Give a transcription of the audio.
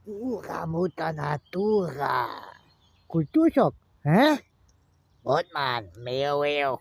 Natura muta natura. Kulturschock. Hä? Botman, meu eu.